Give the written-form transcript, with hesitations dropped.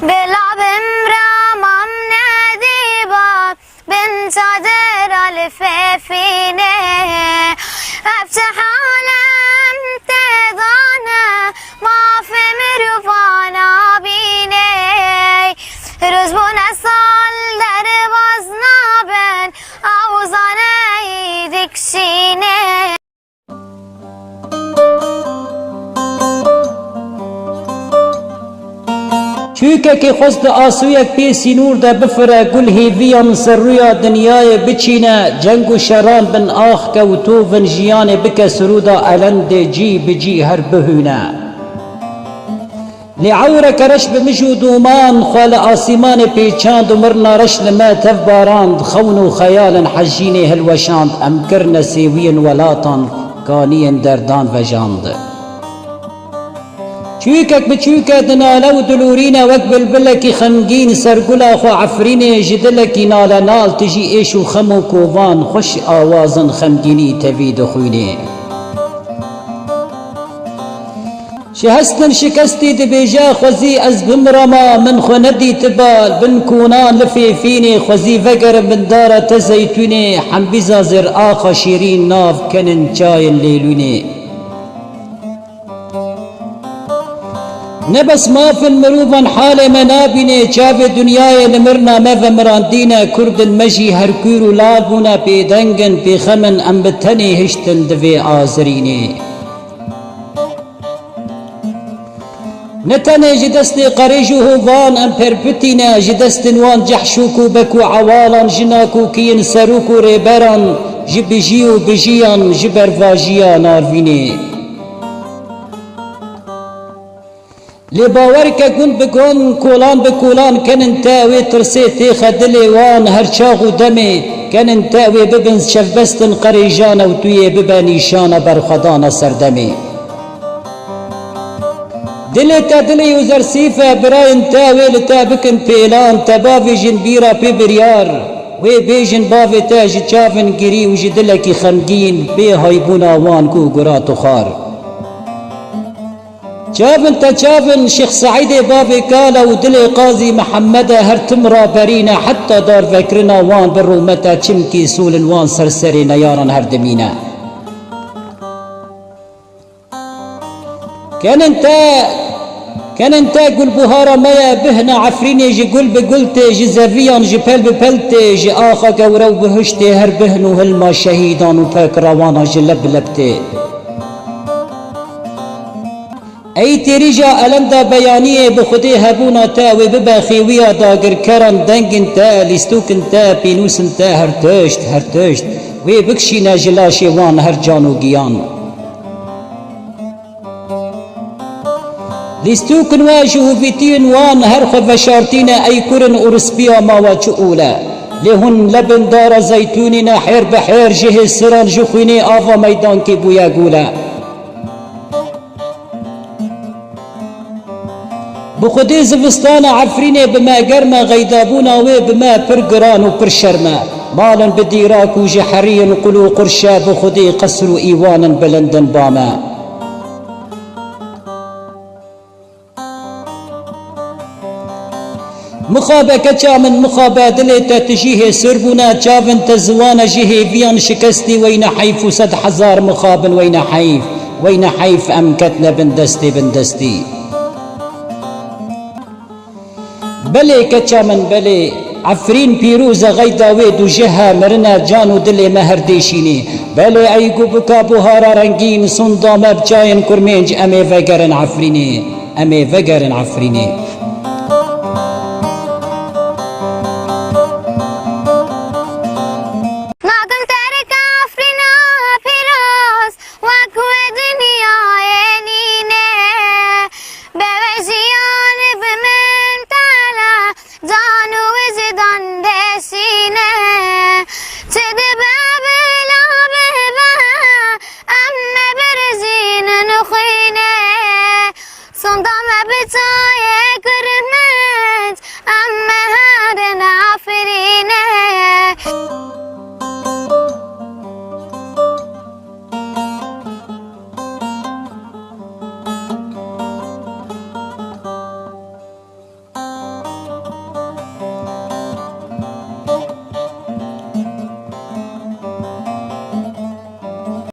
بلا بمرامم نديبا بن صدر الفافيني افتح عالم تضانا ما في مروفانا بيني رزبنا صال در وزنابن اوزانا يدكشيني. چوکه که خواست آسویک پیسی نور ده بفره گل هیویان سر رویا دنیای بچینه جنگ و شران بن آخ که و تو ون جیان بک سرودا علند جی بجی هر بهونه لعوره کرش بمجو دومان خوال آسیمان پیچاند و مرنا رش لما تف باراند خون و خیال حجین هلوشاند امکرن سیوین ولاتان کانین دردان وجاند چوکک بچوکه دناله و دلورینه وک بلبلکی خمگین سرگلا خو عفرینه جدلکی ناله نال تجی ایش و خم و کووان خوش آوازن خمگینی توید خوینه شهستن شکستی دبیجا خوزی از بمرما من خو ندی تبال بن کونان لفیفینه خوزی وگر من داره تزیتونه حنبیزا زر آخا شیرین ناف کنن چای لیلونه نبس ما في المروفن حال منابنه چاو دنیای نمرنا مف مراندینه کردن مجی هرکور و لابونا پی دنگن پی خمن ام بتنی هشتن دوی آزرینه نتنه جدست قریجو هوان ام پرپتینه جدست وان جحشوکو بکو عوالان جناکو کین سروکو ریبران جبجیو بجیان جبرواجیا ناروینه لباور که گون بگون کولان بکولان کنن تاوی ترسی تیخ دلی وان هر چاق و دمی کنن تاوی ببن شفبستن قریجان و توی ببنیشان برخدان سردمی دلی تا دلی و زرسیفه براین تاوی لتا بکن پیلان تباوی جن بیرا پی بریار وی بیجن باوی تا جچافن گری و جدلکی خمگین بی هایبون آوان کو گرات و خار چافن تا چافن شيخ سعيد بابي كالا ودلي قاضي محمد هر تمرا برينا حتى دار فكرنا وان بالرومتا چمكي سول وان سرسري نيارا هر دمينا كان انت قل بهارا ميا بهنا عفريني جي قل بقلتي جي زافيان جي بل ببلتي جي آخا قورو بهشتي هر بهنو هلما شهيدان وفاك روانا جي لبلبتي ای تیری جا علم دا بیانیه بخودی هبونا تا و ببا خیویا داگر کرن دنگن تا لیستوکن تا پینوسن تا هر تشت و بکشینا جلاشی وان هر جانو گیان لیستوکن واجهو فیتین وان هر خفشارتین ای کرن ارسبیا ماوا چؤولا لهن لبن دار زیتونینا حیر بحیر جه سران جخوینی آفا میدان کی بویا گولا بخودی زفستان عفرینه بما گرما غیدابونا و بما پر گران و پر شرما مالا بدیراک و جحری و قلو قرشا بخودی قصر و ایوانا بلندن باما مخابه کچا من مخابه دلی تا تجیه سربونا چاون تزوان جیه بیان شکستی وین حیف و 100,000 مخابن وین حیف ام کتل بندستی بله کچا من بله عفرین پیروز غیداوی دو جهه مرنا جان و دل مهر دیشینی بله ایگو بکا بوهارا رنگین سندام بچاین کرمینج امی وگرن عفرینی